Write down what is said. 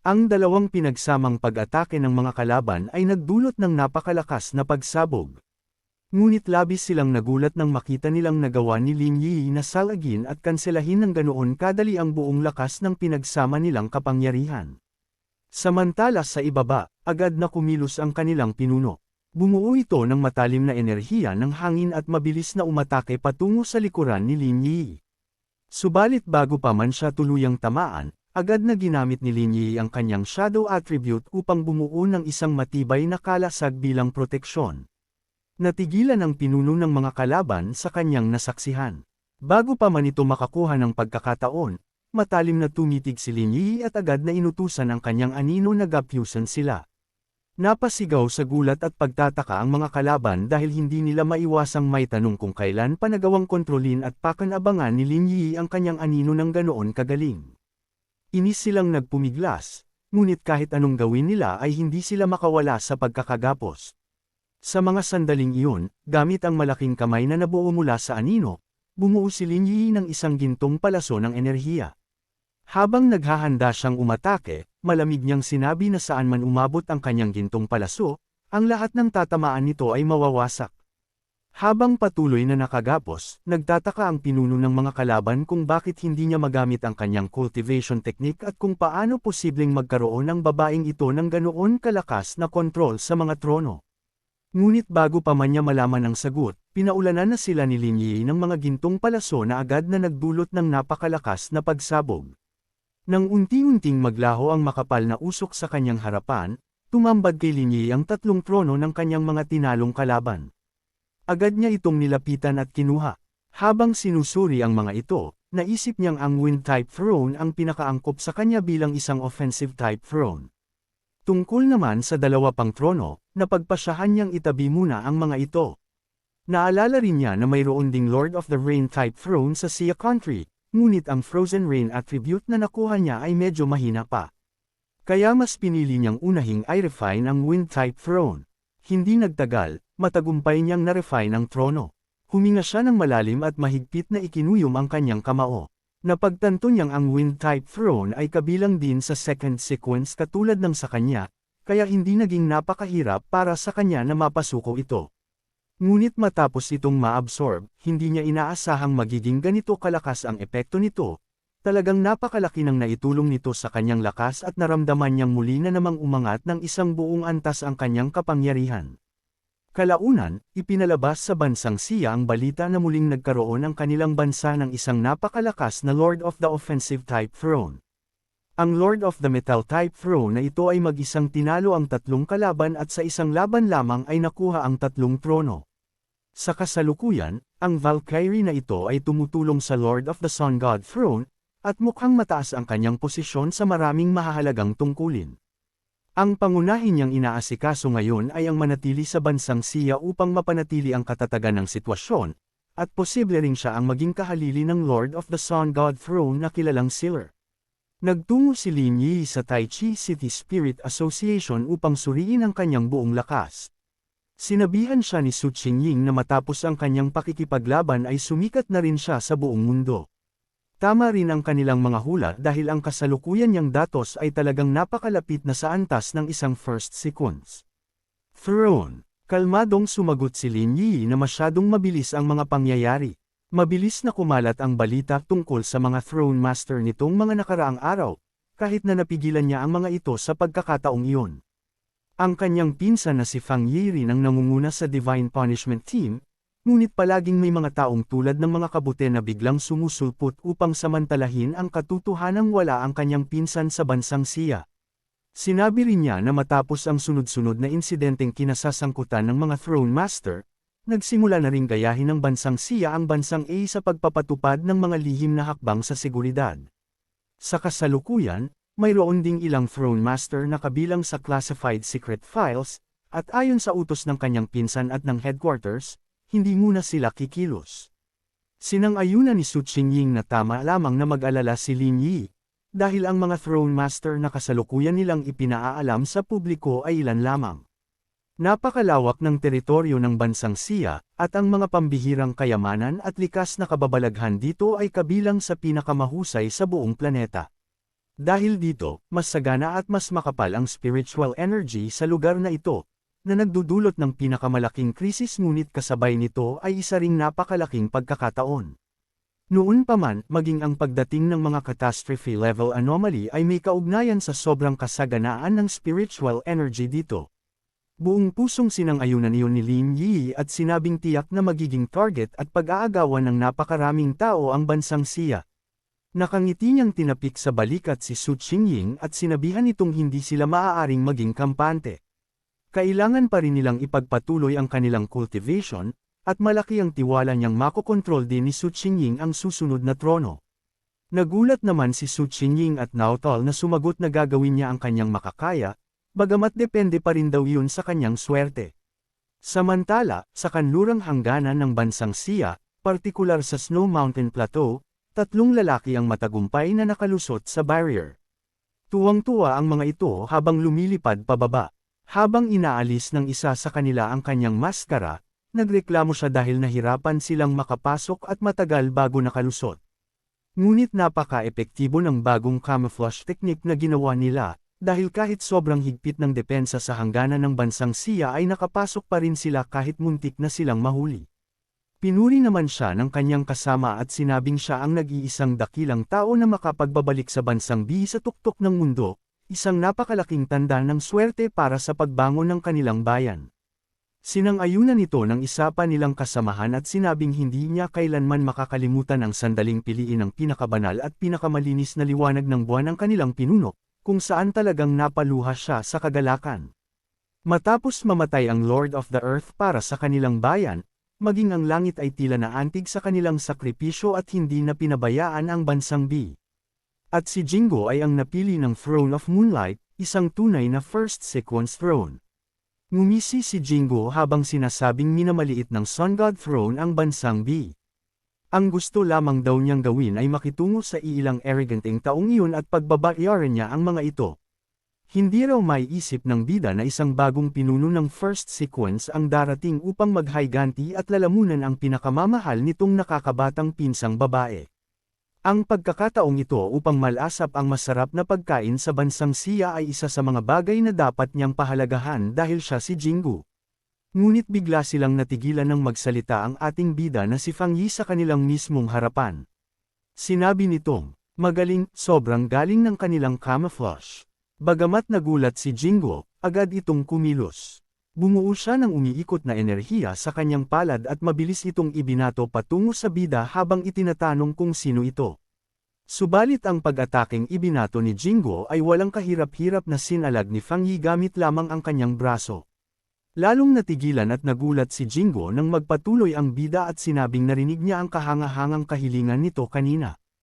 Ang dalawang pinagsamang pag-atake ng mga kalaban ay nagdulot ng napakalakas na pagsabog. Ngunit labis silang nagulat nang makita nilang nagawa ni Lin Yi na salagin at kanselahin ng ganoon kadali ang buong lakas ng pinagsama nilang kapangyarihan. Samantala sa ibaba, agad na kumilos ang kanilang pinuno. Bumuo ito ng matalim na enerhiya ng hangin at mabilis na umatake patungo sa likuran ni Lin Yi. Subalit bago pa man siya tuluyang tamaan, agad na ginamit ni Lin Yi ang kanyang shadow attribute upang bumuo ng isang matibay na kalasag bilang proteksyon. Natigilan ang pinuno ng mga kalaban sa kanyang nasaksihan. Bago pa man ito makakuha ng pagkakataon, matalim na tumitig si Lin Yi at agad na inutusan ang kanyang anino na gapyusan sila. Napasigaw sa gulat at pagtataka ang mga kalaban dahil hindi nila maiwasang may tanong kung kailan pa nagawang kontrolin at pakanabangan ni Lin Yi ang kanyang anino ng ganoon kagaling. Inis silang nagpumiglas, ngunit kahit anong gawin nila ay hindi sila makawala sa pagkakagapos. Sa mga sandaling iyon, gamit ang malaking kamay na nabuo mula sa anino, bumuo si Lin Yi ng isang gintong palaso ng enerhiya. Habang naghahanda siyang umatake, malamig niyang sinabi na saan man umabot ang kanyang gintong palaso, ang lahat ng tatamaan nito ay mawawasak. Habang patuloy na nakagapos, nagtataka ang pinuno ng mga kalaban kung bakit hindi niya magamit ang kanyang cultivation technique at kung paano posibleng magkaroon ng babaeng ito ng ganoon kalakas na kontrol sa mga trono. Ngunit bago pa man niya malaman ang sagot, pinaulanan na sila ni Lin Yi ng mga gintong palaso na agad na nagdulot ng napakalakas na pagsabog. Nang unti-unting maglaho ang makapal na usok sa kanyang harapan, tumambad kay Lin Yi ang tatlong trono ng kanyang mga tinalong kalaban. Agad niya itong nilapitan at kinuha. Habang sinusuri ang mga ito, naisip niyang ang Wind-type throne ang pinakaangkop sa kanya bilang isang offensive-type throne. Tungkol naman sa dalawa pang trono, napagpasyahan niyang itabi muna ang mga ito. Naalala rin niya na mayroon ding Lord of the Rain-type throne sa Xia Country. Ngunit ang Frozen Rain attribute na nakuha niya ay medyo mahina pa. Kaya mas pinili niyang unahing i-refine ang Wind-type throne. Hindi nagtagal, matagumpay niyang na-refine ang trono. Huminga siya ng malalim at mahigpit na ikinuyom ang kanyang kamao. Napagtanto niyang ang Wind-type throne ay kabilang din sa second sequence katulad ng sa kanya, kaya hindi naging napakahirap para sa kanya na mapasuko ito. Ngunit matapos itong ma-absorb, hindi niya inaasahang magiging ganito kalakas ang epekto nito. Talagang napakalaki ng naitulong nito sa kanyang lakas at naramdaman niyang muli na namang umangat ng isang buong antas ang kanyang kapangyarihan. Kalaunan, ipinalabas sa bansang Xia ang balita na muling nagkaroon ang kanilang bansa ng isang napakalakas na Lord of the Offensive-type throne. Ang Lord of the Metal-type throne na ito ay mag-isang tinalo ang tatlong kalaban at sa isang laban lamang ay nakuha ang tatlong trono. Sa kasalukuyan, ang Valkyrie na ito ay tumutulong sa Lord of the Sun God throne, at mukhang mataas ang kanyang posisyon sa maraming mahahalagang tungkulin. Ang pangunahin niyang inaasikaso ngayon ay ang manatili sa bansang Xia upang mapanatili ang katatagan ng sitwasyon, at posible ring siya ang maging kahalili ng Lord of the Sun God throne na kilalang Sealer. Nagtungo si Lin Yi sa Tai Chi City Spirit Association upang suriin ang kanyang buong lakas. Sinabihan siya ni Su Qingying na matapos ang kanyang pakikipaglaban ay sumikat na rin siya sa buong mundo. Tama rin ang kanilang mga hula dahil ang kasalukuyan niyang datos ay talagang napakalapit na sa antas ng isang first sequence. Throne. Kalmadong sumagot si Lin Yi na masyadong mabilis ang mga pangyayari. Mabilis na kumalat ang balita tungkol sa mga Throne Master nitong mga nakaraang araw, kahit na napigilan niya ang mga ito sa pagkakataong iyon. Ang kanyang pinsan na si Fang Yi rin ang nangunguna sa Divine Punishment Team, ngunit palaging may mga taong tulad ng mga kabute na biglang sumusulpot upang samantalahin ang katotohanang wala ang kanyang pinsan sa bansang Xia. Sinabi rin niya na matapos ang sunod-sunod na insidenteng kinasasangkutan ng mga Throne Master, nagsimula na ring gayahin ng bansang Xia ang bansang A sa pagpapatupad ng mga lihim na hakbang sa seguridad. Sa kasalukuyan, mayroon ding ilang Throne Master na kabilang sa classified secret files, at ayon sa utos ng kanyang pinsan at ng headquarters, hindi muna sila kikilos. Sinang-ayunan ni Su Qingying na tama lamang na mag-alala si Lin Yi, dahil ang mga Throne Master na kasalukuyan nilang ipinaalam sa publiko ay ilan lamang. Napakalawak ng teritoryo ng bansang Xia, at ang mga pambihirang kayamanan at likas na kababalaghan dito ay kabilang sa pinakamahusay sa buong planeta. Dahil dito, mas sagana at mas makapal ang spiritual energy sa lugar na ito, na nagdudulot ng pinakamalaking krisis ngunit kasabay nito ay isa ring napakalaking pagkakataon. Noon pa man, maging ang pagdating ng mga catastrophe level anomaly ay may kaugnayan sa sobrang kasaganaan ng spiritual energy dito. Buong pusong sinang-ayunan iyon ni Lin Yi at sinabing tiyak na magiging target at pag-aagawan ng napakaraming tao ang bansang Xia. Nakangiti niyang tinapik sa balikat si Su Qingying at sinabihan itong hindi sila maaaring maging kampante. Kailangan pa rin nilang ipagpatuloy ang kanilang cultivation, at malaki ang tiwala niyang makokontrol din ni Su Qingying ang susunod na trono. Nagulat naman si Su Qingying at nautol na sumagot na gagawin niya ang kanyang makakaya, bagamat depende pa rin daw yun sa kanyang swerte. Samantala, sa kanlurang hangganan ng bansang Xia, partikular sa Snow Mountain Plateau, 3 lalaki ang matagumpay na nakalusot sa barrier. Tuwang-tuwa ang mga ito habang lumilipad pababa. Habang inaalis ng isa sa kanila ang kanyang maskara, nagreklamo siya dahil nahirapan silang makapasok at matagal bago nakalusot. Ngunit napaka-epektibo ng bagong camouflage technique na ginawa nila, dahil kahit sobrang higpit ng depensa sa hangganan ng bansang Xia ay nakapasok pa rin sila kahit muntik na silang mahuli. Pinuri naman siya ng kanyang kasama at sinabing siya ang nag-iisang dakilang tao na makapagbabalik sa bansang B sa tuktok ng mundo, isang napakalaking tanda ng swerte para sa pagbangon ng kanilang bayan. Sinang-ayunan nito ng isa pa nilang kasamahan at sinabing hindi niya kailanman makakalimutan ang sandaling piliin ng pinakabanal at pinakamalinis na liwanag ng buwan ng kanilang pinuno, kung saan talagang napaluha siya sa kagalakan. Matapos mamatay ang Lord of the Earth para sa kanilang bayan, maging ang langit ay tila naantig sa kanilang sakripisyo at hindi na pinabayaan ang bansang B. At si Jingo ay ang napili ng Throne of Moonlight, isang tunay na first sequence throne. Ngumisi si Jingo habang sinasabing minamaliit ng Sun God Throne ang bansang B. Ang gusto lamang daw niyang gawin ay makitungo sa ilang arroganting taong iyon at pagbabayaran niya ang mga ito. Hindi raw maiisip ng bida na isang bagong pinuno ng first sequence ang darating upang maghiganti at lalamunan ang pinakamamahal nitong nakakabatang pinsang babae. Ang pagkakataong ito upang malasap ang masarap na pagkain sa bansang Xia ay isa sa mga bagay na dapat niyang pahalagahan dahil siya si Jingu. Ngunit bigla silang natigilan ng magsalita ang ating bida na si Fang Yi sa kanilang mismong harapan. Sinabi nitong, magaling, sobrang galing ng kanilang camouflage. Bagamat nagulat si Jingu, agad itong kumilos. Bumuo siya ng umiikot na enerhiya sa kanyang palad at mabilis itong ibinato patungo sa bida habang itinatanong kung sino ito. Subalit ang pag-ataking ibinato ni Jingo ay walang kahirap-hirap na sinalag ni Fang Yi gamit lamang ang kanyang braso. Lalong natigilan at nagulat si Jingo nang magpatuloy ang bida at sinabing narinig niya ang kahangahangang kahilingan nito kanina.